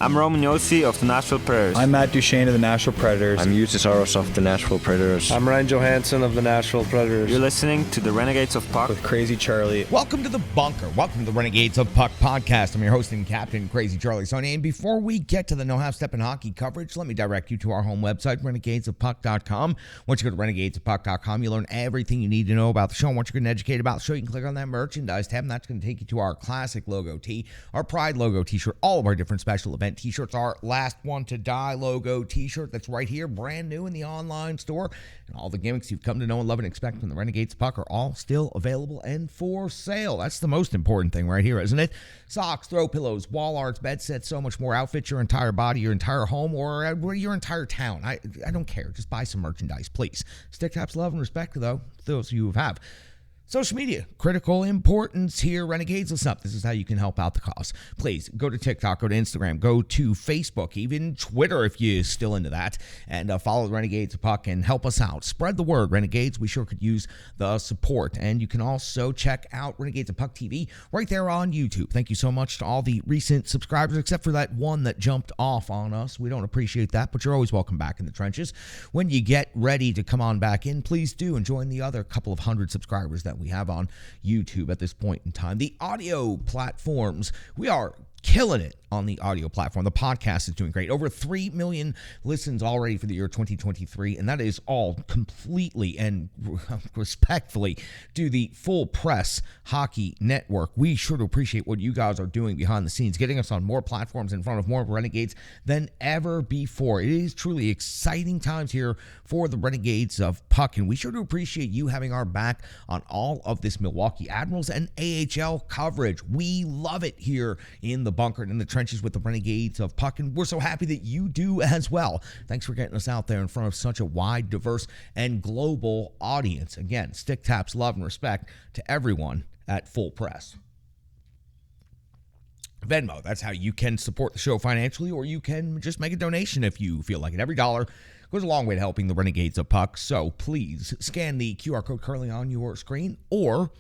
I'm Roman Yossi of the Nashville Predators. I'm Matt Duchesne of the Nashville Predators. I'm Justus Aros of the Nashville Predators. I'm Ryan Johansson of the Nashville Predators. You're listening to the Renegades of Puck with Crazy Charlie. Welcome to the bunker. Welcome to the Renegades of Puck podcast. I'm your host and captain, Crazy Charlie Saunier. And before we get to the No Half Step in Hockey coverage, let me direct you to our home website, renegadesofpuck.com. Once you go to renegadesofpuck.com, you learn everything you need to know about the show. And once you're getting educated about the show, you can click on that merchandise tab, and that's going to take you to our classic logo tee, our Pride logo t-shirt, all of our different special event t-shirts, our Last One to Die logo t-shirt that's right here, brand new in the online store. And all the gimmicks you've come to know and love and expect from the Renegades of Puck are all still available and for sale. That's the most important thing right here, isn't it? Socks, throw pillows, wall arts, bed sets, so much more. Outfit your entire body, your entire home, or your entire town. I don't care. Just buy some merchandise, please. Stick taps, love, and respect, though, those of you who have. Social media, critical importance here. Renegades, listen up. This is how you can help out the cause. Please go to TikTok, go to Instagram, go to Facebook, even Twitter if you're still into that, and follow the Renegades of Puck and help us out. Spread the word, Renegades. We sure could use the support. And you can also check out Renegades of Puck TV right there on YouTube. Thank you so much to all the recent subscribers, except for that one that jumped off on us. We don't appreciate that, but you're always welcome back in the trenches. When you get ready to come on back in, please do, and join the other couple of hundred subscribers that we have on YouTube at this point in time. The audio platforms, we are killing it on the audio platform. The podcast is doing great. Over 3 million listens already for the year 2023, and that is all completely and respectfully to the Full Press Hockey Network. We sure do appreciate what you guys are doing behind the scenes, getting us on more platforms in front of more Renegades than ever before. It is truly exciting times here for the Renegades of Puck, and we sure do appreciate you having our back on all of this Milwaukee Admirals and AHL coverage. We love it here in the bunker and in the trenches with the Renegades of Puck, and we're so happy that you do as well. Thanks for getting us out there in front of such a wide, diverse, and global audience. Again, stick taps, love, and respect to everyone at Full Press. Venmo, that's how you can support the show financially, or you can just make a donation if you feel like it. Every dollar goes a long way to helping the Renegades of Puck, so please scan the QR code currently on your screen, or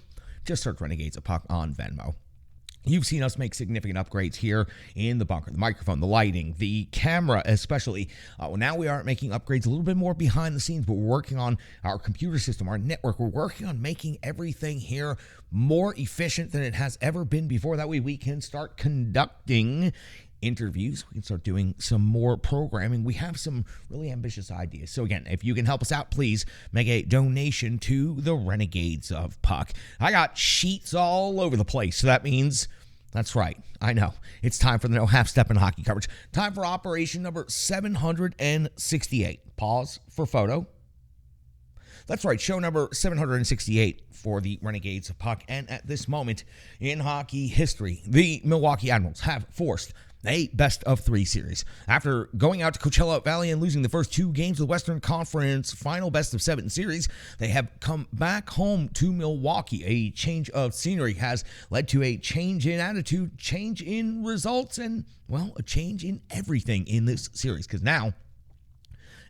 just search Renegades of Puck on Venmo. You've seen us make significant upgrades here in the bunker. The microphone, the lighting, the camera especially. Now we are making upgrades a little bit more behind the scenes, but we're working on our computer system, our network. We're working on making everything here more efficient than it has ever been before. That way we can start conducting interviews. We can start doing some more programming. We have some really ambitious ideas. So again, if you can help us out, please make a donation to the Renegades of Puck. I got sheets all over the place, so that means, that's right, I know, it's time for the No Half Step in Hockey coverage. Time for operation number 768. Pause for photo. That's right, show number 768 for the Renegades of Puck. And at this moment in hockey history, the Milwaukee Admirals have forced a best-of-3 series. After going out to Coachella Valley and losing the first 2 games of the Western Conference final best-of-7 series, they have come back home to Milwaukee. A change of scenery has led to a change in attitude, change in results, and, well, a change in everything in this series. Because now,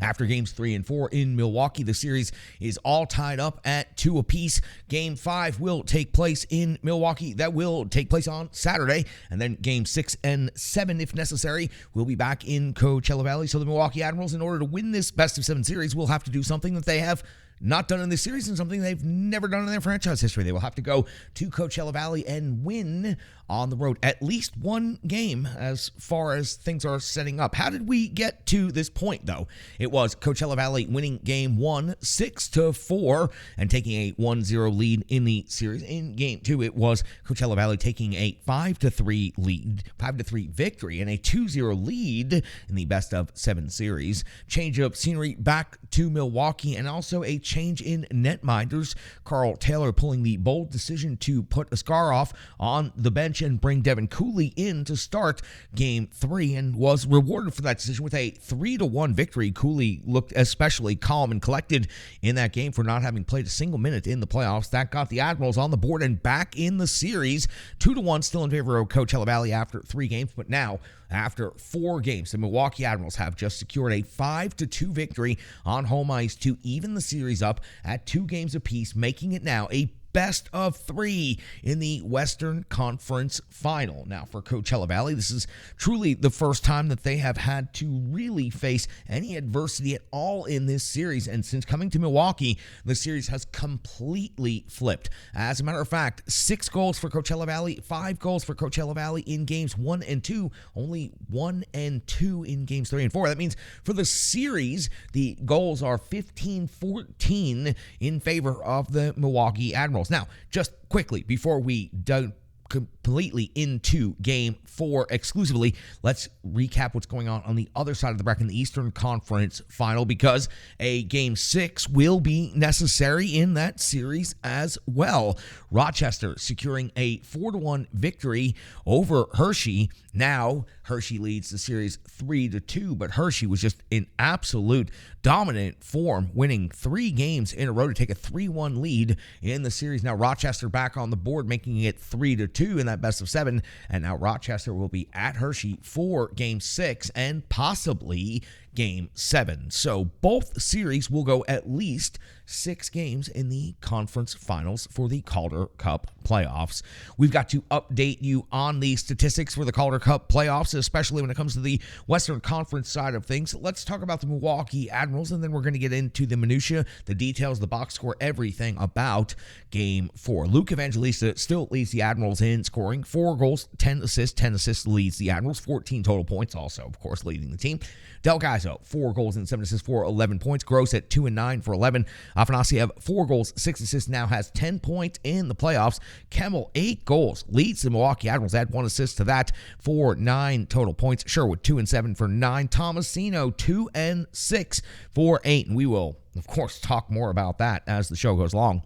after games 3 and 4 in Milwaukee, the series is all tied up at 2 apiece. Game 5 will take place in Milwaukee. That will take place on Saturday. And then game 6 and 7, if necessary, will be back in Coachella Valley. So the Milwaukee Admirals, in order to win this best-of-7 series, will have to do something that they have not done in this series and something they've never done in their franchise history. They will have to go to Coachella Valley and win on the road at least one game as far as things are setting up. How did we get to this point, though? It was Coachella Valley winning game 1 6-4 and taking a 1-0 lead in the series. In game 2, it was Coachella Valley taking a 5-3 victory and a 2-0 lead in the best-of-7 series. Change of scenery back to Milwaukee, and also a change in netminders. Carl Taylor pulling the bold decision to put Askarov on the bench and bring Devin Cooley in to start game 3, and was rewarded for that decision with a 3-1 victory. Cooley looked especially calm and collected in that game for not having played a single minute in the playoffs. That got the Admirals on the board and back in the series. 2-1 still in favor of Coachella Valley after 3 games, but now after 4 games, the Milwaukee Admirals have just secured a 5-2 victory on home ice to even the series up at 2 games apiece, making it now a best of 3 in the Western Conference Final. Now, for Coachella Valley, this is truly the first time that they have had to really face any adversity at all in this series. And since coming to Milwaukee, the series has completely flipped. As a matter of fact, 6 goals for Coachella Valley, 5 goals for Coachella Valley in games 1 and 2, only 1 and 2 in games 3 and 4. That means for the series, the goals are 15-14 in favor of the Milwaukee Admirals. Now, just quickly, before we dive completely into game 4 exclusively, let's recap what's going on the other side of the bracket in the Eastern Conference Final, because a game 6 will be necessary in that series as well. Rochester securing a 4-1 victory over Hershey. Now Hershey leads the series 3-2, but Hershey was just in absolute dominant form, winning 3 games in a row to take a 3-1 lead in the series. Now Rochester back on the board, making it 3-2 in that best of 7, and now Rochester will be at Hershey for game 6 and possibly game 7. So both series will go at least 6 games in the conference finals for the Calder Cup playoffs. We've got to update you on the statistics for the Calder Cup playoffs, especially when it comes to the Western Conference side of things. Let's talk about the Milwaukee Admirals, and then we're going to get into the minutia, the details, the box score, everything about game 4. Luke Evangelista still leads the Admirals in scoring, 4 goals, 10 assists. 10 assists leads the Admirals, 14 total points, also, of course, leading the team. Del Gaizo, 4 goals and 7 assists for 11 points. Gross at 2 and 9 for 11. Afanasiev, 4 goals, 6 assists, now has 10 points in the playoffs. Kemmel, 8 goals, leads the Milwaukee Admirals, add 1 assist to that for 9 total points. Sherwood, 2 and 7 for 9. Tomasino, 2 and 6 for 8. And we will, of course, talk more about that as the show goes along.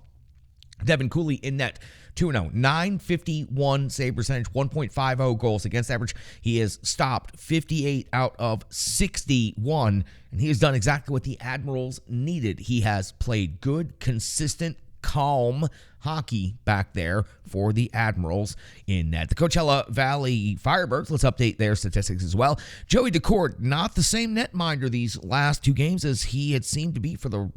Devin Cooley in net, 2-0, 951 save percentage, 1.50 goals against average. He has stopped 58 out of 61, and he has done exactly what the Admirals needed. He has played good, consistent, calm hockey back there for the Admirals in net. The Coachella Valley Firebirds, let's update their statistics as well. Joey Decord, not the same netminder these last 2 games as he had seemed to be for the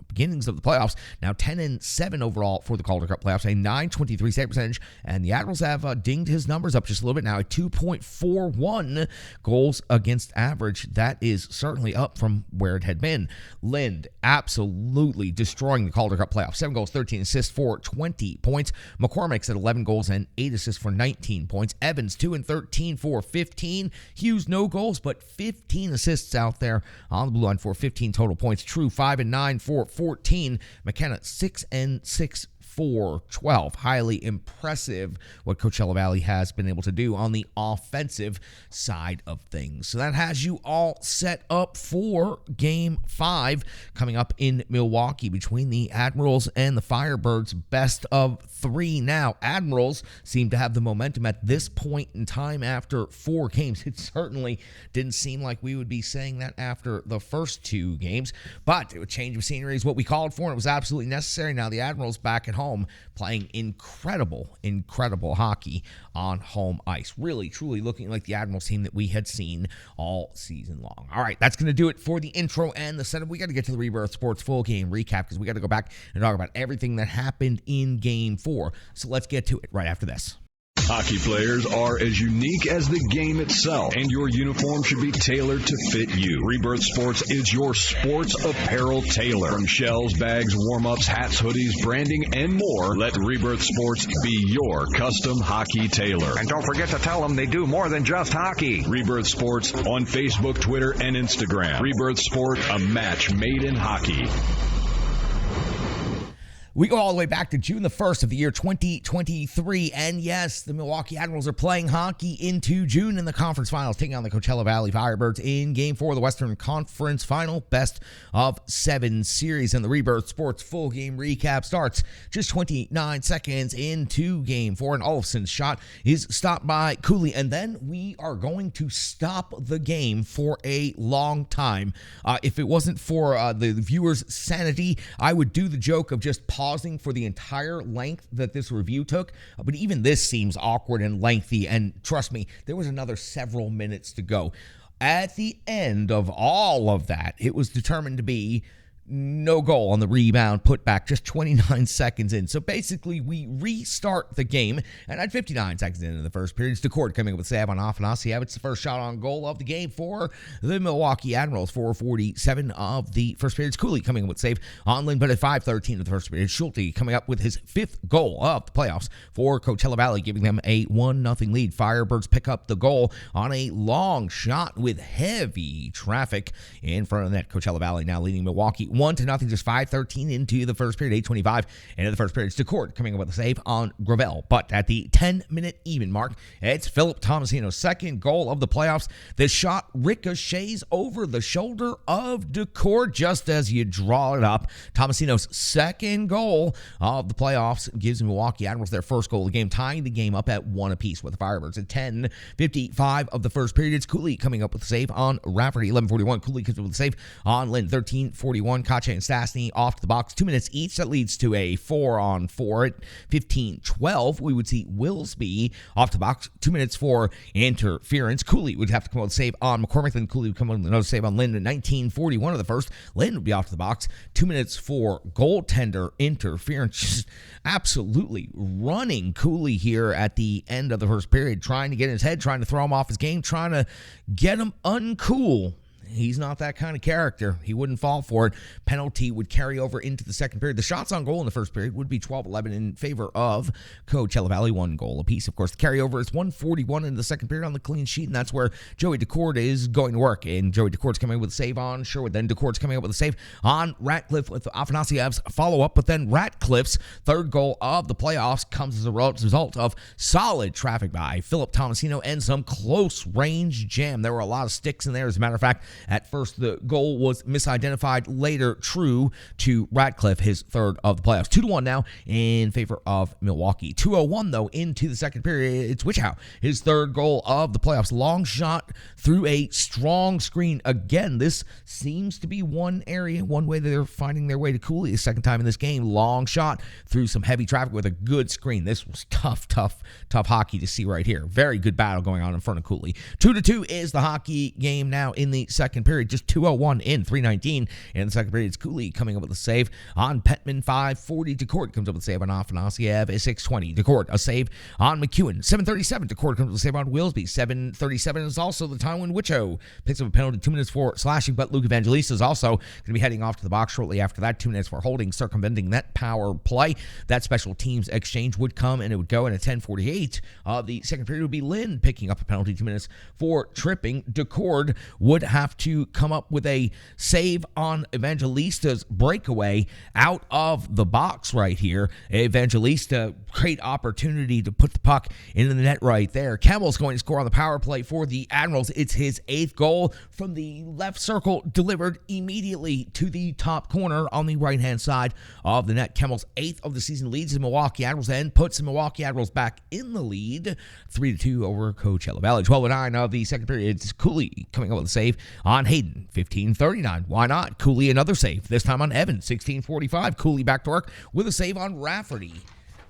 beginnings of the playoffs. Now 10 and 7 overall for the Calder Cup playoffs, a 923 save percentage, and the Admirals have dinged his numbers up just a little bit now, a 2.41 goals against average. That is certainly up from where it had been. Lind absolutely destroying the Calder Cup playoffs, 7 goals, 13 assists for 20 points. McCormick's at 11 goals and 8 assists for 19 points. Evans 2 and 13 for 15. Hughes no goals but 15 assists out there on the blue line for 15 total points. True 5 and 9 for 14. McKenna 6 and 6 for 12. Highly impressive what Coachella Valley has been able to do on the offensive side of things. So that has you all set up for Game 5 coming up in Milwaukee between the Admirals and the Firebirds. Best of 3 now. Admirals seem to have the momentum at this point in time after 4 games. It certainly didn't seem like we would be saying that after the first 2 games, but a change of scenery is what we called for, and it was absolutely necessary. Now the Admirals back at home playing incredible hockey on home ice. Really, truly looking like the Admirals team that we had seen all season long. All right, that's going to do it for the intro and the setup. We got to get to the Rebirth Sports full game recap because we got to go back and talk about everything that happened in Game 4. So let's get to it right after this. Hockey players are as unique as the game itself, and your uniform should be tailored to fit you. Rebirth Sports is your sports apparel tailor. From shells, bags, warm-ups, hats, hoodies, branding, and more, let Rebirth Sports be your custom hockey tailor. And don't forget to tell them they do more than just hockey. Rebirth Sports on Facebook, Twitter, and Instagram. Rebirth Sport, a match made in hockey. We go all the way back to June the 1st of the year 2023, and yes, the Milwaukee Admirals are playing hockey into June in the conference finals, taking on the Coachella Valley Firebirds in Game 4 of the Western Conference Final, best of 7 series, and the Rebirth Sports full game recap starts just 29 seconds into Game 4, and Olofsson's shot is stopped by Cooley, and then we are going to stop the game for a long time. If it wasn't for the viewers' sanity, I would do the joke of just pausing for the entire length that this review took, but even this seems awkward and lengthy, and trust me, there was another several minutes to go. At the end of all of that, it was determined to be No goal on the rebound, put back just 29 seconds in. So basically, we restart the game, and at 59 seconds into the first period, it's Decord coming up with a save on Afanasiev. It's the first shot on goal of the game for the Milwaukee Admirals. 4:47 of the first period. It's Cooley coming up with a save on Lynn, but at 5:13 of the first period, Schulte coming up with his 5th goal of the playoffs for Coachella Valley, giving them a 1-0 lead. Firebirds pick up the goal on a long shot with heavy traffic in front of the net. Coachella Valley now leading Milwaukee 1-0, just 5:13 into the first period. 8:25 into the first period. It's Decord coming up with a save on Gravel. But at the 10-minute even mark, it's Philip Tomasino's 2nd goal of the playoffs. The shot ricochets over the shoulder of Decord just as you draw it up. Tomasino's 2nd goal of the playoffs gives the Milwaukee Admirals their 1st goal of the game, tying the game up at 1 apiece with the Firebirds. At 10:55 of the first period, it's Cooley coming up with a save on Rafferty. 11:41, Cooley comes up with a save on Lynn. 13:41, Kache and Stastny off to the box. 2 minutes each. That leads to a 4-on-4 at 15:12. We would see Willsby off the box. 2 minutes for interference. Cooley would have to come out with a save on McCormick. Then Cooley would come out with another save on Lynn at 19:41 of the first. Lynn would be off to the box. 2 minutes for goaltender interference. Just absolutely running Cooley here at the end of the first period, trying to get in his head, trying to throw him off his game, trying to get him uncool. He's not that kind of character. He wouldn't fall for it. Penalty would carry over into the second period. The shots on goal in the first period would be 12-11 in favor of Coachella Valley. 1 goal apiece. Of course, the carryover is 141 in the second period on the clean sheet, and that's where Joey Decord is going to work. And Joey Decord's coming up with a save on Sherwood. Then Decord's coming up with a save on Ratcliffe with Afanasiev's follow-up. But then Ratcliffe's 3rd goal of the playoffs comes as a result of solid traffic by Philip Tomasino and some close-range jam. There were a lot of sticks in there. As a matter of fact, at first, the goal was misidentified. Later, true to Ratcliffe, his 3rd of the playoffs. 2-1 now in favor of Milwaukee. 2:01, though, into the second period. It's Wichow, his 3rd goal of the playoffs. Long shot through a strong screen. Again, this seems to be one area, one way that they're finding their way to Cooley. The second time in this game, long shot through some heavy traffic with a good screen. This was tough hockey to see right here. Very good battle going on in front of Cooley. 2-2 is the hockey game now in the second period. Just 2:01 in 3:19 in the second period. It's Cooley coming up with a save on Petman. 5:40. Decord comes up with a save on Afanasiev. 6:20. Decord a save on McEwen. 7:37. Decord comes with a save on Willsby. 7:37 is also the time when Wichow picks up a penalty. 2 minutes for slashing, but Luke Evangelista is also going to be heading off to the box shortly after that. 2 minutes for holding, circumventing that power play. That special teams exchange would come and it would go. And at 10:48 of the second period would be Lynn picking up a penalty. 2 minutes for tripping. Decord would have to come up with a save on Evangelista's breakaway out of the box right here. Evangelista, great opportunity to put the puck into the net right there. Campbell's going to score on the power play for the Admirals. It's his 8th goal from the left circle, delivered immediately to the top corner on the right-hand side of the net. Campbell's 8th of the season, leads the Milwaukee Admirals and puts the Milwaukee Admirals back in the lead. 3-2 over Coachella Valley. 12:09 of the second period. It's Cooley coming up with a save on Hayden. 15:39. Why not? Cooley another save, this time on Evans. 16:45. Cooley back to work with a save on Rafferty.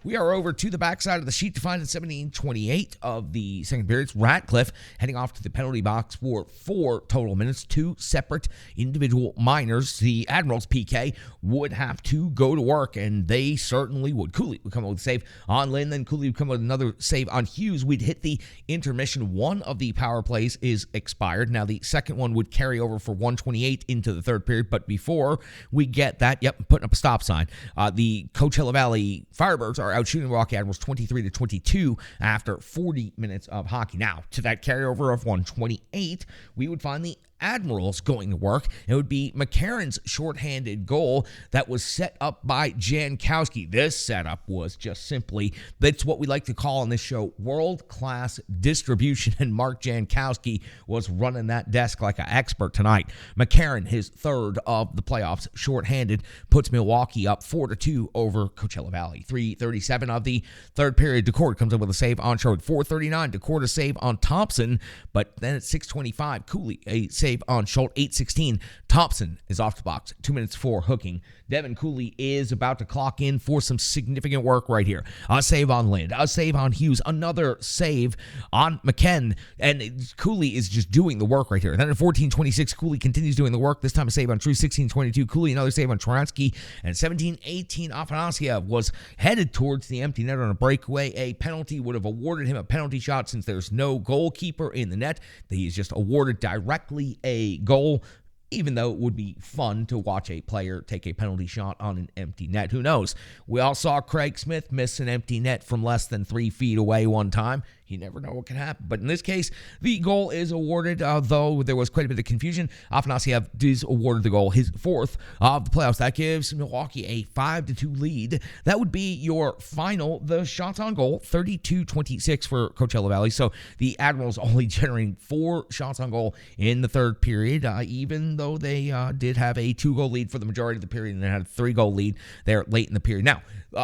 We are over to the backside of the sheet to find at 17:28 of the second period. It's Ratcliffe heading off to the penalty box for 4 total minutes. 2 separate individual minors. The Admirals PK would have to go to work, and they certainly would. Cooley would come up with a save on Lynn. Then Cooley would come up with another save on Hughes. We'd hit the intermission. One of the power plays is expired. Now the second one would carry over for 1:28 into the third period. But before we get that, putting up a stop sign. The Coachella Valley Firebirds are out shooting Milwaukee Admirals 23-22 after 40 minutes of hockey. Now, to that carryover of 128, we would find the Admirals going to work. It would be McCarron's shorthanded goal that was set up by Jankowski. This setup was just simply, that's what we like to call on this show, world-class distribution, and Mark Jankowski was running that desk like an expert tonight. McCarron, his 3rd of the playoffs, shorthanded, puts Milwaukee up 4-2 over Coachella Valley. 3:37 of the third period, Decord comes up with a save on Sherwood. 4:39, Decord a save on Thompson, but then at 6:25, Cooley a save save on Schultz, 8-16. Thompson is off the box, 2 minutes for hooking. Devin Cooley is about to clock in for some significant work right here. A save on Lind, a save on Hughes, another save on McKen, and Cooley is just doing the work right here. And then at 14-26, Cooley continues doing the work. This time a save on True, 16-22. Cooley, another save on Troransky, and 17-18, Afanasiev was headed towards the empty net on a breakaway. A penalty would have awarded him a penalty shot since there's no goalkeeper in the net. He is just awarded directly a goal, even though it would be fun to watch a player take a penalty shot on an empty net. Who knows? We all saw Craig Smith miss an empty net from less than 3 feet away one time. You never know what can happen. But in this case, the goal is awarded, though there was quite a bit of confusion. Afanasiev is awarded the goal, his fourth of the playoffs. That gives Milwaukee a 5-2 lead. That would be your final. The shots on goal, 32-26 for Coachella Valley. So the Admirals only generating 4 shots on goal in the third period, even though they did have a 2-goal lead for the majority of the period, and they had a 3-goal lead there late in the period. Now,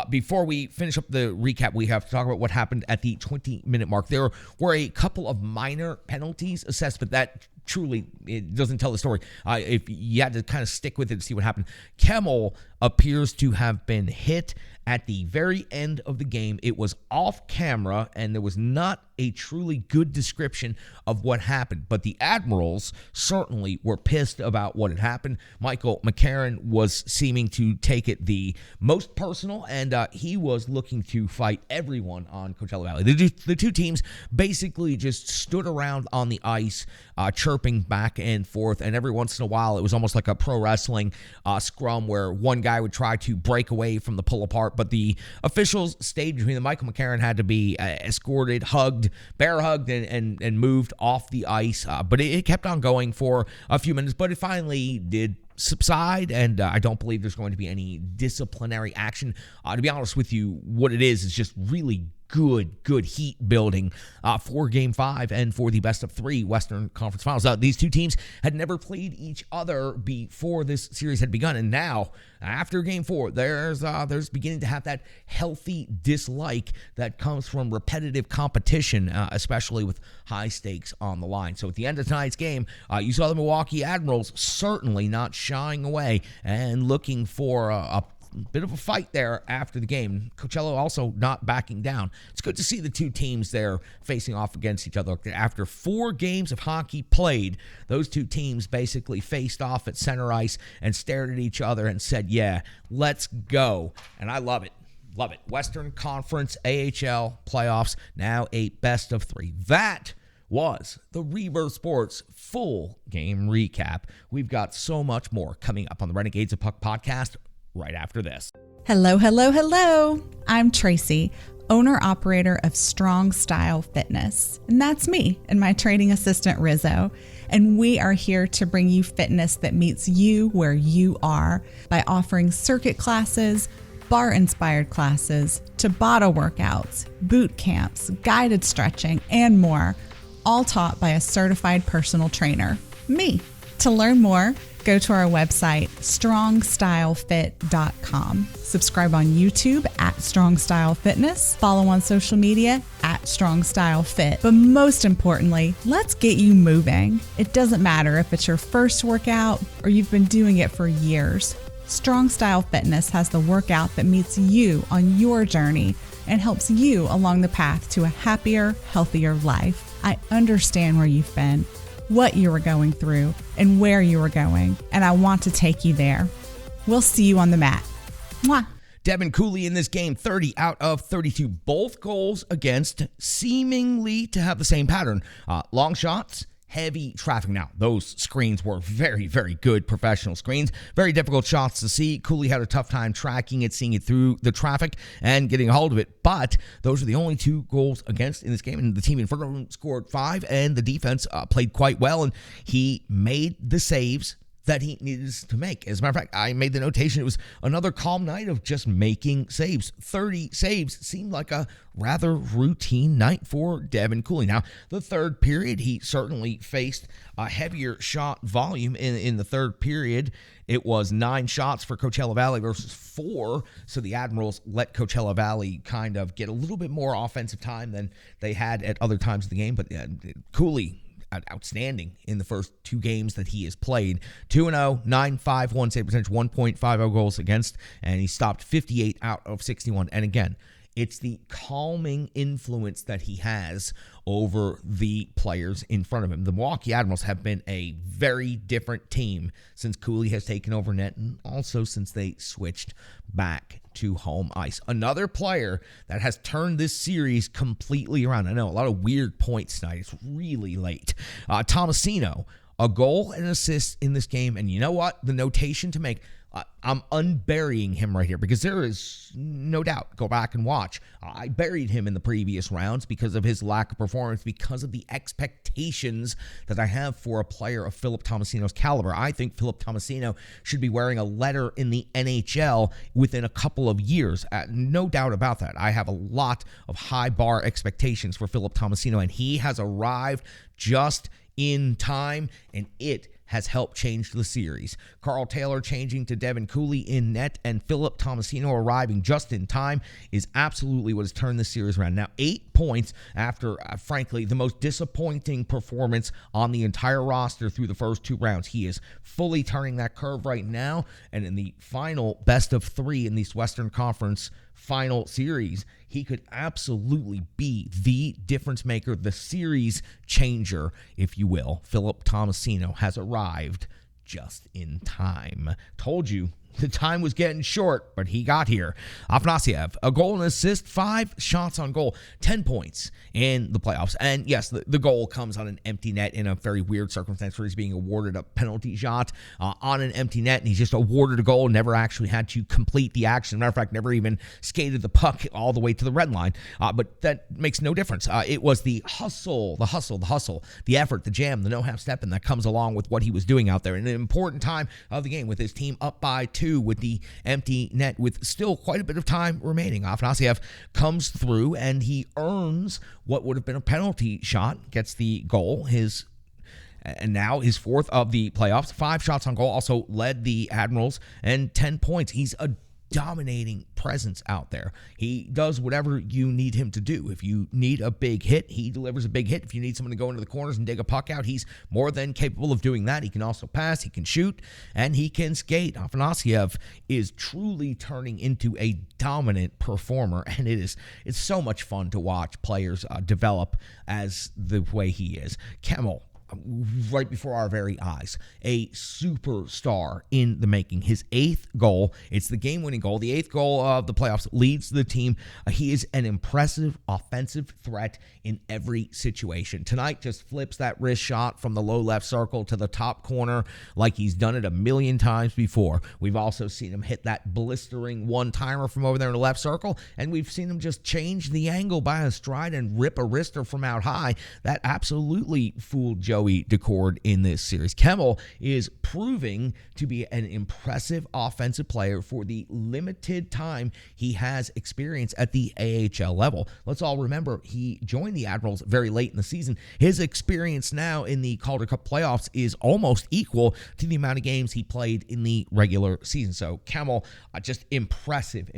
before we finish up the recap, we have to talk about what happened at the 20-minute mark. There were a couple of minor penalties assessed, but that truly, it doesn't tell the story. If you had to kind of stick with it to see what happened, Kemmel appears to have been hit at the very end of the game. It was off camera, and there was not a truly good description of what happened. But the Admirals certainly were pissed about what had happened. Michael McCarron was seeming to take it the most personal, and he was looking to fight everyone on Coachella Valley. The two teams basically just stood around on the ice, chirping back and forth, and every once in a while, it was almost like a pro wrestling scrum where one guy would try to break away from the pull apart, but the officials stayed between them. Michael McCarron had to be escorted, hugged, bear hugged, and moved off the ice. But it kept on going for a few minutes, but it finally did subside, and I don't believe there's going to be any disciplinary action. To be honest with you, what it is just really good heat building for Game 5 and for the best of 3 Western Conference Finals. These two teams had never played each other before this series had begun, and now after Game 4, there's beginning to have that healthy dislike that comes from repetitive competition, especially with high stakes on the line. So at the end of tonight's game, you saw the Milwaukee Admirals certainly not shying away and looking for a bit of a fight there after the game. Coachella also not backing down. It's good to see the two teams there facing off against each other. After 4 games of hockey played, those two teams basically faced off at center ice and stared at each other and said, yeah, let's go. And I love it. Love it. Western Conference AHL playoffs, now a best of 3. That was the Rebirth Sports full game recap. We've got so much more coming up on the Renegades of Puck podcast right after this. Hello, hello, hello. I'm Tracy, owner-operator of Strong Style Fitness. And that's me and my training assistant, Rizzo. And we are here to bring you fitness that meets you where you are by offering circuit classes, bar-inspired classes, Tabata workouts, boot camps, guided stretching, and more, all taught by a certified personal trainer, me. To learn more, go to our website, strongstylefit.com. Subscribe on YouTube at Strong Style Fitness. Follow on social media at Strong Style Fit. But most importantly, let's get you moving. It doesn't matter if it's your first workout or you've been doing it for years. Strong Style Fitness has the workout that meets you on your journey and helps you along the path to a happier, healthier life. I understand where you've been, what you were going through, and where you were going, and I want to take you there. We'll see you on the mat. Mwah. Devin Cooley in this game, 30 out of 32. Both goals against seemingly to have the same pattern. Long shots, heavy traffic. Now, those screens were very, very good professional screens. Very difficult shots to see. Cooley had a tough time tracking it, seeing it through the traffic, and getting a hold of it. But those are the only 2 goals against in this game. And the team in front of him scored 5, and the defense played quite well. And he made the saves that he needed to make. As a matter of fact, I made the notation. It was another calm night of just making saves. 30 saves seemed like a rather routine night for Devin Cooley. Now, the third period, he certainly faced a heavier shot volume in the third period. It was 9 shots for Coachella Valley versus 4. So the Admirals let Coachella Valley kind of get a little bit more offensive time than they had at other times of the game. But Cooley, outstanding in the first 2 games that he has played. 2-0, 9.51 save percentage, 1.50 goals against, and he stopped 58 out of 61. And again, it's the calming influence that he has over the players in front of him. The Milwaukee Admirals have been a very different team since Cooley has taken over net, and also since they switched back to home ice. Another player that has turned this series completely around. I know, a lot of weird points tonight. It's really late. Tomasino, a goal and an assist in this game, and you know what? The notation to make, I'm unburying him right here because there is no doubt. Go back and watch. I buried him in the previous rounds because of his lack of performance, because of the expectations that I have for a player of Philip Tomasino's caliber. I think Philip Tomasino should be wearing a letter in the NHL within a couple of years. No doubt about that. I have a lot of high bar expectations for Philip Tomasino, and he has arrived just in time, and it has helped change the series. Carl Taylor changing to Devin Cooley in net, and Philip Tomasino arriving just in time is absolutely what has turned this series around. Now, 8 points after, frankly, the most disappointing performance on the entire roster through the first 2 rounds. He is fully turning that curve right now, and in the final best of 3 in this Western Conference final series, he could absolutely be the difference maker, the series changer, if you will. Philip Tomasino has arrived just in time. Told you the time was getting short, but he got here. Afanasyev, a goal and assist, 5 shots on goal, 10 points in the playoffs. And yes, the goal comes on an empty net in a very weird circumstance where he's being awarded a penalty shot on an empty net, and he's just awarded a goal, never actually had to complete the action. Matter of fact, never even skated the puck all the way to the red line. But that makes no difference. It was the hustle, the effort, the jam, the no-half stepping that comes along with what he was doing out there. In an important time of the game with his team up by 2 with the empty net with still quite a bit of time remaining. Afanasyev comes through and he earns what would have been a penalty shot, gets the goal, and now his 4th of the playoffs. 5 shots on goal, also led the Admirals, and 10 points. He's a dominating presence out there. He does whatever you need him to do. If you need a big hit, he delivers a big hit. If you need someone to go into the corners and dig a puck out, he's more than capable of doing that. He can also pass, he can shoot, and he can skate. Afanasyev is truly turning into a dominant performer, and it's so much fun to watch players develop as the way he is. Kemmel, right before our very eyes, a superstar in the making. His 8th goal, it's the game-winning goal. The 8th goal of the playoffs leads the team. He is an impressive offensive threat in every situation. Tonight just flips that wrist shot from the low left circle to the top corner like he's done it a million times before. We've also seen him hit that blistering one-timer from over there in the left circle, and we've seen him just change the angle by a stride and rip a wrister from out high. That absolutely fooled Joey Decord in this series. Kemmel is proving to be an impressive offensive player for the limited time he has experience at the AHL level. Let's all remember, he joined the Admirals very late in the season. His experience now in the Calder Cup playoffs is almost equal to the amount of games he played in the regular season. So Kemmel, just impressive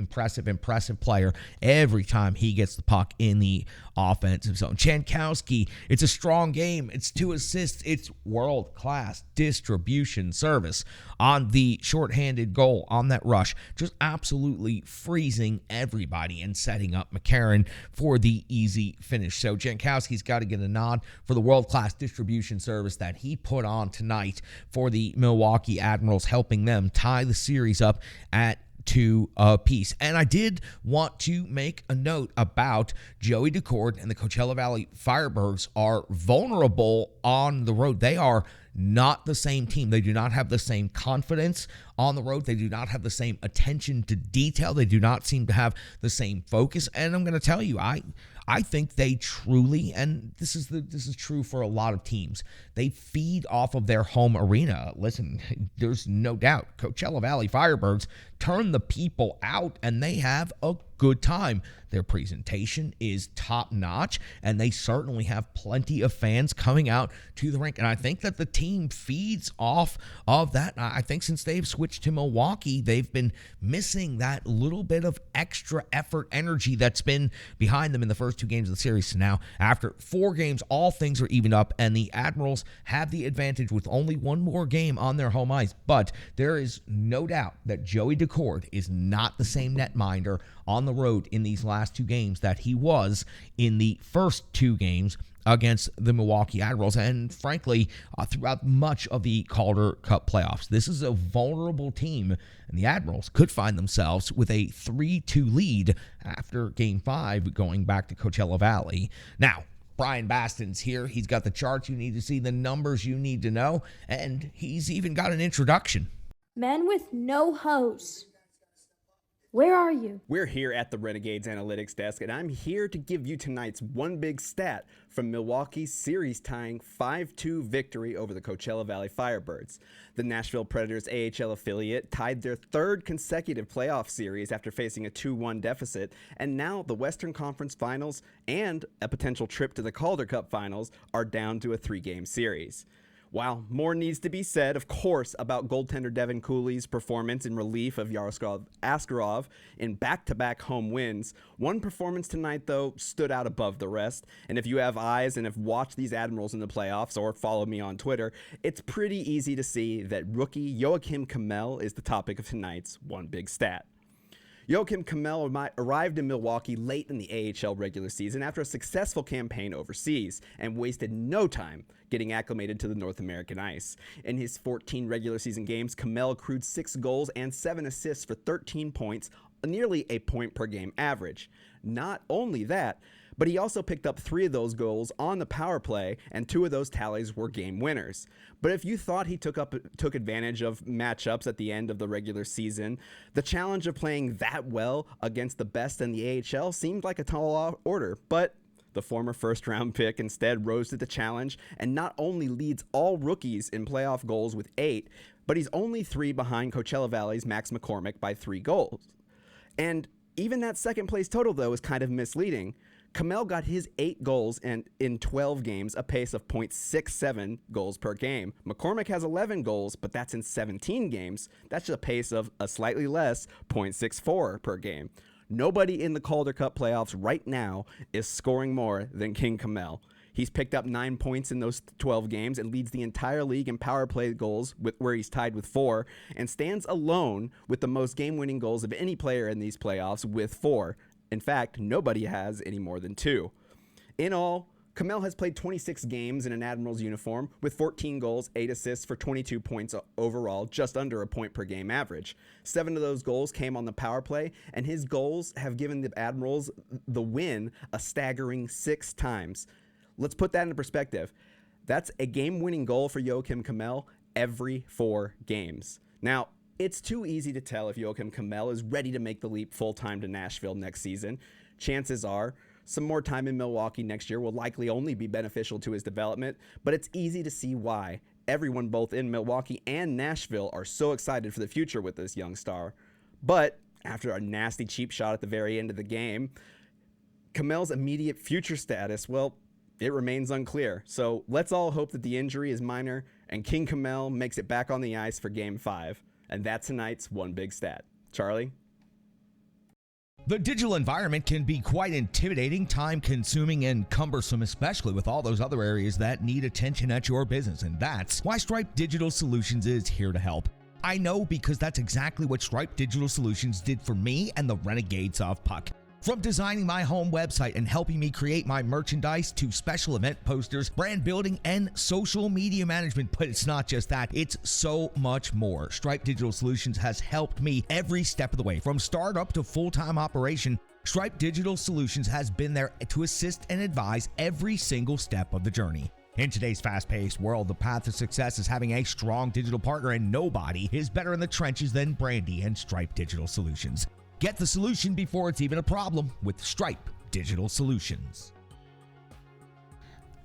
player every time he gets the puck in the offensive zone. Jankowski, it's a strong game. It's 2 assists. It's world-class distribution service on the shorthanded goal on that rush. Just absolutely freezing everybody and setting up McCarron for the easy finish. So Jankowski's got to get a nod for the world-class distribution service that he put on tonight for the Milwaukee Admirals, helping them tie the series up at 2 apiece. And I did want to make a note about Joey Decord and the Coachella Valley Firebirds are vulnerable on the road. They are not the same team. They do not have the same confidence on the road. They do not have the same attention to detail. They do not seem to have the same focus. And I'm going to tell you, I think they truly, and this is true for a lot of teams, they feed off of their home arena. Listen, there's no doubt Coachella Valley Firebirds turn the people out, and they have a good time. Their presentation is top-notch, and they certainly have plenty of fans coming out to the rink. And I think that the team feeds off of that. I think since they've switched switch to Milwaukee, they've been missing that little bit of extra effort energy that's been behind them in the first 2 games of the series. So now, after 4 games, all things are evened up, and the Admirals have the advantage with only 1 more game on their home ice. But there is no doubt that Joey Daccord is not the same netminder on the road in these last 2 games that he was in the first 2 games against the Milwaukee Admirals, and frankly, throughout much of the Calder Cup playoffs. This is a vulnerable team, and the Admirals could find themselves with a 3-2 lead after Game 5 going back to Coachella Valley. Now, Brian Baston's here. He's got the charts you need to see, the numbers you need to know, and he's even got an introduction. Men with no hose. Where are you? We're here at the Renegades Analytics Desk, and I'm here to give you tonight's one big stat from Milwaukee's series-tying 5-2 victory over the Coachella Valley Firebirds. The Nashville Predators AHL affiliate tied their 3rd consecutive playoff series after facing a 2-1 deficit, and now the Western Conference Finals and a potential trip to the Calder Cup Finals are down to a 3-game series. While more needs to be said, of course, about goaltender Devin Cooley's performance in relief of Yaroslav Askarov in back-to-back home wins, one performance tonight, though, stood out above the rest. And if you have eyes and have watched these Admirals in the playoffs or follow me on Twitter, it's pretty easy to see that rookie Joakim Kemell is the topic of tonight's one big stat. Joakim Kemell arrived in Milwaukee late in the AHL regular season after a successful campaign overseas and wasted no time getting acclimated to the North American ice. In his 14 regular season games, Kemell accrued 6 goals and 7 assists for 13 points, nearly a point per game average. Not only that, but he also picked up 3 of those goals on the power play, and 2 of those tallies were game winners. But if you thought he took advantage of matchups at the end of the regular season, the challenge of playing that well against the best in the AHL seemed like a tall order. But the former first-round pick instead rose to the challenge and not only leads all rookies in playoff goals with 8, but he's only 3 behind Coachella Valley's Max McCormick by 3 goals. And even that second-place total, though, is kind of misleading. Kemell got his 8 goals and in 12 games, a pace of .67 goals per game. McCormick has 11 goals, but that's in 17 games. That's a pace of a slightly less .64 per game. Nobody in the Calder Cup playoffs right now is scoring more than King Kemell. He's picked up 9 points in those 12 games and leads the entire league in power play goals, where he's tied with 4, and stands alone with the most game-winning goals of any player in these playoffs with 4. In fact, nobody has any more than 2. In all, Kemell has played 26 games in an Admirals uniform with 14 goals, 8 assists for 22 points overall, just under a point per game average. 7 of those goals came on the power play, and his goals have given the Admirals the win a staggering 6 times. Let's put that into perspective. That's a game-winning goal for Joakim Kemell every 4 games. Now, it's too easy to tell if Joakim Kemell is ready to make the leap full-time to Nashville next season. Chances are some more time in Milwaukee next year will likely only be beneficial to his development, but it's easy to see why everyone both in Milwaukee and Nashville are so excited for the future with this young star. But after a nasty cheap shot at the very end of the game, Kemell's immediate future status, well, it remains unclear. So let's all hope that the injury is minor and King Kemell makes it back on the ice for Game 5. And that's tonight's one big stat. Charlie? The digital environment can be quite intimidating, time-consuming, and cumbersome, especially with all those other areas that need attention at your business. And that's why Stripe Digital Solutions is here to help. I know, because that's exactly what Stripe Digital Solutions did for me and the Renegades of Puck. From designing my home website and helping me create my merchandise to special event posters, brand building, and social media management. But it's not just that, it's so much more. Stripe Digital Solutions has helped me every step of the way. From startup to full-time operation, Stripe Digital Solutions has been there to assist and advise every single step of the journey. In today's fast-paced world, the path to success is having a strong digital partner, and nobody is better in the trenches than Brandy and Stripe Digital Solutions. Get the solution before it's even a problem with Stripe Digital Solutions.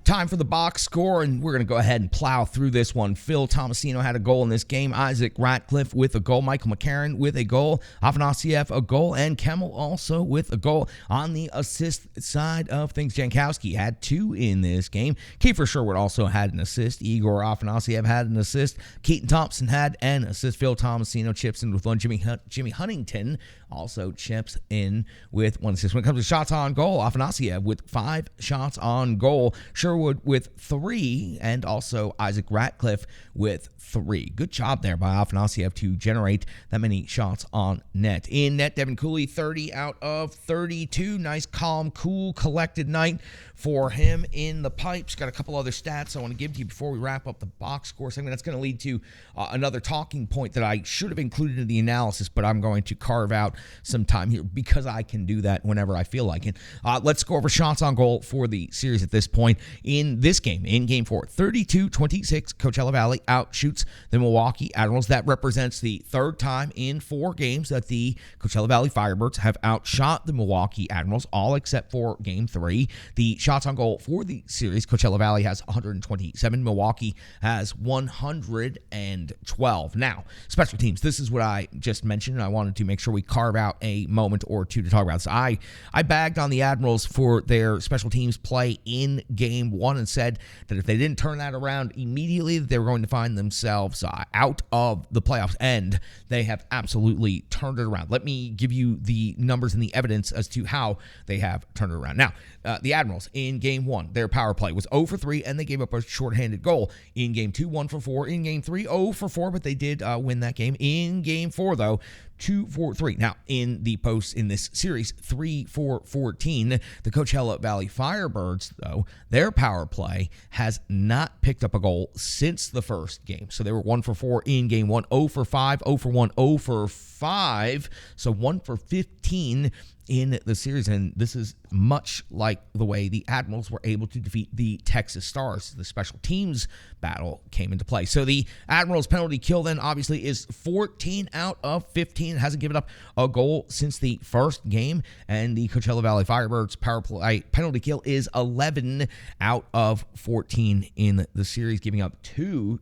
Time for the box score, and we're going to go ahead and plow through this one. Phil Tomasino had a goal in this game. Isaac Ratcliffe with a goal. Michael McCarron with a goal. Afanasiev a goal. And Kemmel also with a goal. On the assist side of things, Jankowski had 2 in this game. Kiefer Sherwood also had an assist. Igor Afanasiev had an assist. Keaton Thompson had an assist. Phil Tomasino chips in with 1. Jimmy Huntington also chips in with 1 assist. When it comes to shots on goal, Afanasiev with 5 shots on goal. Sherwood with 3, and also Isaac Ratcliffe with 3. Good job there by Afanasiev to generate that many shots on net. In net, Devin Cooley, 30 out of 32. Nice, calm, cool, collected night for him in the pipes. Got a couple other stats I want to give to you before we wrap up the box score segment. That's going to lead to another talking point that I should have included in the analysis, but I'm going to carve out some time here because I can do that whenever I feel like it. Let's go over shots on goal for the series at this point. In this game, in Game 4, 32-26, Coachella Valley outshoots the Milwaukee Admirals. That represents the 3rd time in 4 games that the Coachella Valley Firebirds have outshot the Milwaukee Admirals, all except for Game 3. The shots on goal for the series, Coachella Valley has 127. Milwaukee has 112. Now, special teams. This is what I just mentioned, and I wanted to make sure we carve out a moment or two to talk about this. I bagged on the Admirals for their special teams play in Game 1 and said that if they didn't turn that around immediately, they were going to find themselves out of the playoffs, and they have absolutely turned it around. Let me give you the numbers and the evidence as to how they have turned it around. Now, the Admirals in Game 1, their power play was 0 for 3, and they gave up a shorthanded goal. In Game 2, 1 for 4. In Game 3, 0 for 4, but they did win that game. In Game 4, though, 2 for 3. Now, in the posts in this series, 3 for 14. The Coachella Valley Firebirds, though, their power play has not picked up a goal since the first game. So they were 1 for 4 in Game 1, 0 for 5, 0 for 1, 0 for 5. So 1 for 15 in the series, and this is much like the way the Admirals were able to defeat the Texas Stars. The special teams battle came into play. So the Admirals penalty kill then obviously is 14 out of 15. It hasn't given up a goal since the first game, and the Coachella Valley Firebirds power play penalty kill is 11 out of 14 in the series, giving up 2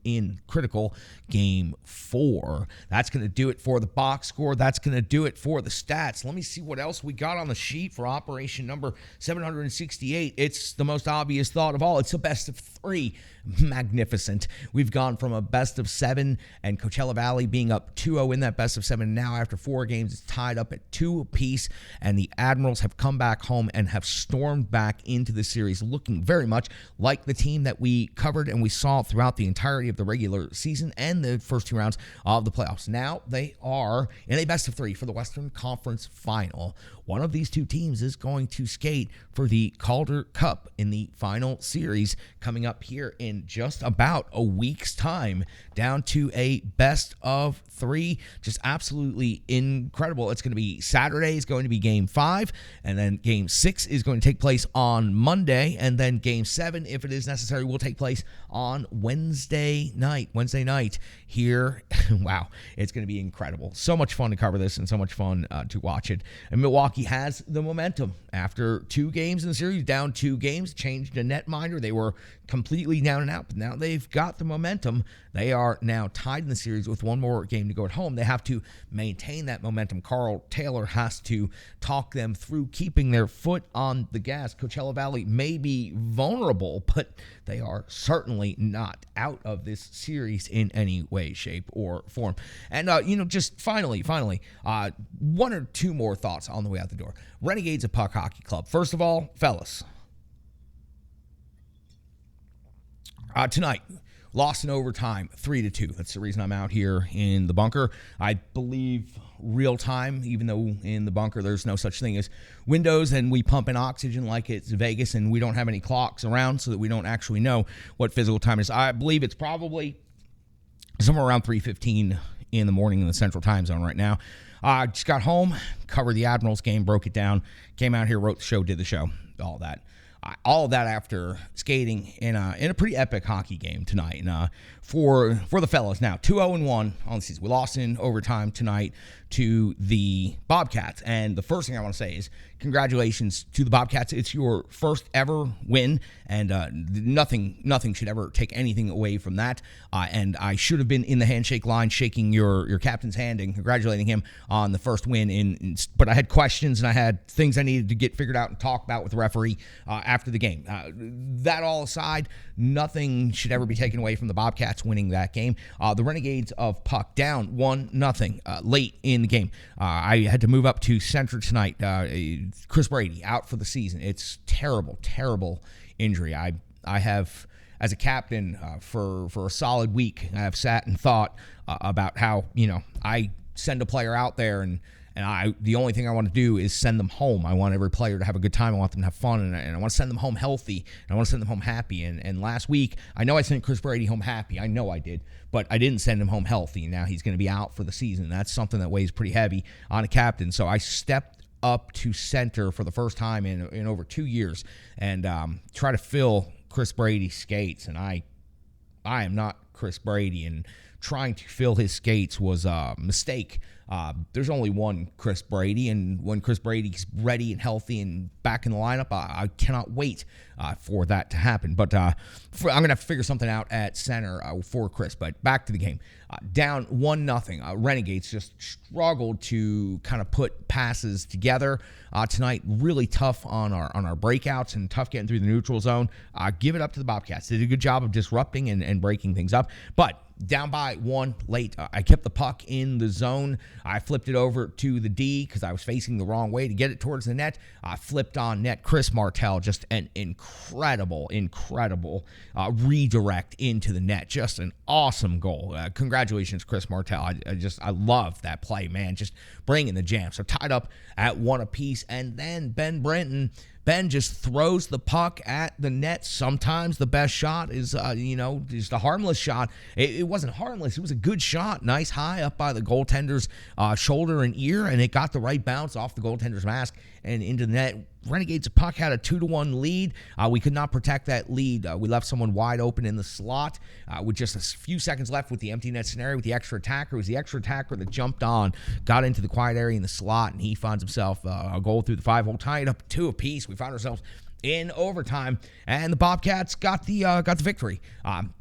in critical Game 4. That's going to do it for the box score. That's going to do it for the stats. Let me see what else we got on the sheet for operation number 768. It's the most obvious thought of all. It's a best of 3. Magnificent. We've gone from a best of 7 and Coachella Valley being up 2-0 in that best of 7. Now after 4 games, it's tied up at 2 apiece, and the Admirals have come back home and have stormed back into the series looking very much like the team that we covered and we saw throughout the entirety of the regular season and the first 2 rounds of the playoffs. Now they are in a best of 3 for the Western Conference Final. One of these 2 teams is going to skate for the Calder Cup in the final series coming up here in just about a week's time, down to a best of 3. Just absolutely incredible. It's going to be Saturday is going to be Game 5, and then Game 6 is going to take place on Monday, and then Game 7, if it is necessary, will take place on Wednesday night here. Wow, it's going to be incredible. So much fun to cover this and so much fun to watch it. And Milwaukee has the momentum after 2 games in the series, down 2 games, changed a netminder. They were completely down and out, but now they've got the momentum. They are now tied in the series with 1 more game to go at home. They have to maintain that momentum. Carl Taylor has to talk them through keeping their foot on the gas. Coachella Valley may be vulnerable, but they are certainly not out of this series in any way, shape, or form. And, just finally, 1 or 2 more thoughts on the way out the door. Renegades of Puck Hockey Club. First of all, fellas, tonight, lost in overtime, 3-2. That's the reason I'm out here in the bunker. I believe real time, even though in the bunker there's no such thing as windows, and we pump in oxygen like it's Vegas, and we don't have any clocks around so that we don't actually know what physical time is. I believe it's probably somewhere around 3:15 in the morning in the Central Time Zone right now. I just got home, covered the Admirals game, broke it down, came out here, wrote the show, did the show, all that. All of that after skating in a pretty epic hockey game tonight. And for the fellas now, 2-0-1 on the season. We lost in overtime tonight to the Bobcats. And the first thing I want to say is congratulations to the Bobcats. It's your first ever win, and nothing should ever take anything away from that. And I should have been in the handshake line shaking your captain's hand and congratulating him on the first win. But I had questions and I had things I needed to get figured out and talk about with the referee after the game. That all aside, nothing should ever be taken away from the Bobcats winning that game. The Renegades of Puck down 1-0 late in the game. I had to move up to center tonight. Chris Brady out for the season. It's terrible injury. I have, as a captain for a solid week, I have sat and thought about how, I send a player out there and the only thing I want to do is send them home. I want every player to have a good time. I want them to have fun, and I want to send them home healthy, and I want to send them home happy. And last week, I know I sent Chris Brady home happy. I know I did, but I didn't send him home healthy. Now he's going to be out for the season. That's something that weighs pretty heavy on a captain. So I stepped up to center for the first time in over 2 years and try to fill Chris Brady's skates. And I am not Chris Brady, and trying to fill his skates was a mistake. There's only one Chris Brady, and when Chris Brady's ready and healthy and back in the lineup, I cannot wait for that to happen. But I'm going to have to figure something out at center for Chris. But back to the game. Down 1-0. Renegades just struggled to kind of put passes together tonight. Really tough on our breakouts and tough getting through the neutral zone. Give it up to the Bobcats. They did a good job of disrupting and breaking things up. But down by 1 late. I kept the puck in the zone. I flipped it over to the D because I was facing the wrong way to get it towards the net. I flipped on net. Chris Martel, just an incredible redirect into the net. Just an awesome goal. Congratulations, Chris Martel. I love that play, man. Just bringing the jam. So tied up at 1 apiece. And then Ben just throws the puck at the net. Sometimes the best shot is, just a harmless shot. It wasn't harmless. It was a good shot. Nice high up by the goaltender's shoulder and ear, and it got the right bounce off the goaltender's mask and into the net. Renegades of Puck had a 2-1 lead. We could not protect that lead. We left someone wide open in the slot with just a few seconds left with the empty net scenario with the extra attacker. It was the extra attacker that jumped on, got into the quiet area in the slot, and he finds himself a goal through the 5-hole, tying it up 2 apiece. We found ourselves in overtime, and the Bobcats got the victory.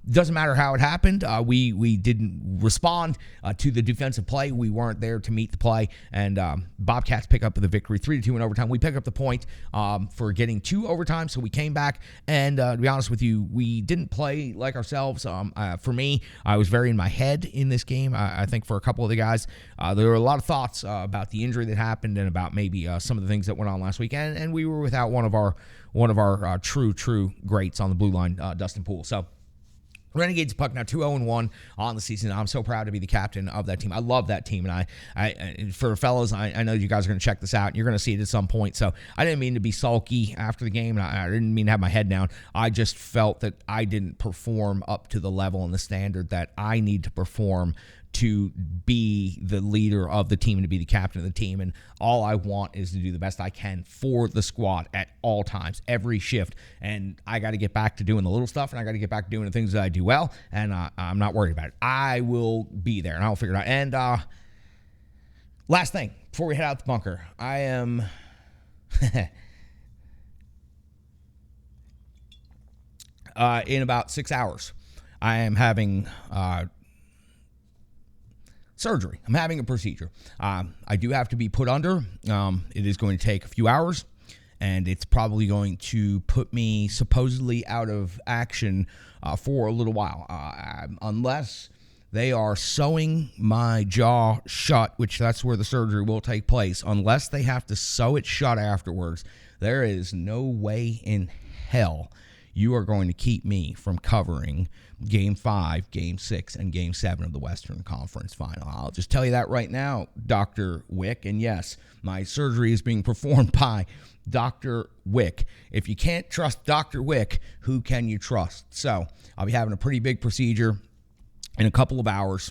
Doesn't matter how it happened. We didn't respond to the defensive play. We weren't there to meet the play, and Bobcats pick up the victory 3-2 in overtime. We pick up the point for getting 2 overtime, so we came back, and to be honest with you, we didn't play like ourselves. For me, I was very in my head in this game. I think for a couple of the guys, there were a lot of thoughts about the injury that happened and about maybe some of the things that went on last weekend, and we were without one of our true greats on the blue line, Dustin Poole. So Renegades Puck now 2-0-1 on the season. I'm so proud to be the captain of that team. I love that team, and I for fellas, I know you guys are going to check this out, and you're going to see it at some point. So I didn't mean to be sulky after the game, and I didn't mean to have my head down. I just felt that I didn't perform up to the level and the standard that I need to perform to be the leader of the team and to be the captain of the team. And all I want is to do the best I can for the squad at all times, every shift. And I got to get back to doing the little stuff, and I got to get back to doing the things that I do well. And I'm not worried about it. I will be there, and I'll figure it out. And last thing, before we head out the bunker, I am... in about 6 hours, I am having... surgery. I'm having a procedure. I do have to be put under. It is going to take a few hours, and it's probably going to put me supposedly out of action for a little while, unless they are sewing my jaw shut, which that's where the surgery will take place. Unless they have to sew it shut afterwards, there is no way in hell you are going to keep me from covering Game 5, Game 6, and Game 7 of the Western Conference Final. I'll just tell you that right now, Dr. Wick. And yes, my surgery is being performed by Dr. Wick. If you can't trust Dr. Wick, who can you trust? So I'll be having a pretty big procedure in a couple of hours.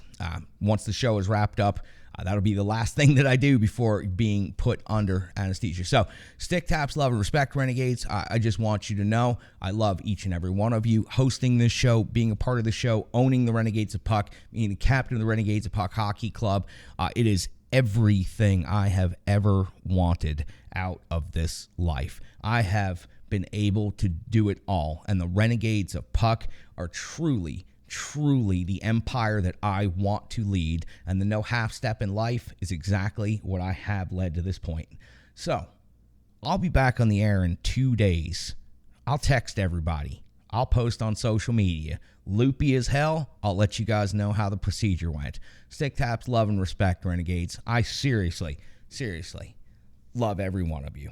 Once the show is wrapped up, that'll be the last thing that I do before being put under anesthesia. So, stick, taps, love, and respect, Renegades. I just want you to know I love each and every one of you. Hosting this show, being a part of the show, owning the Renegades of Puck, being the captain of the Renegades of Puck Hockey Club. It is everything I have ever wanted out of this life. I have been able to do it all, and the Renegades of Puck are truly the empire that I want to lead, and the no half step in life is exactly what I have led to this point. So I'll be back on the air in 2 days. I'll text everybody. I'll post on social media. Loopy as hell, I'll let you guys know how the procedure went. Stick taps, love and respect, Renegades. I seriously love every one of you.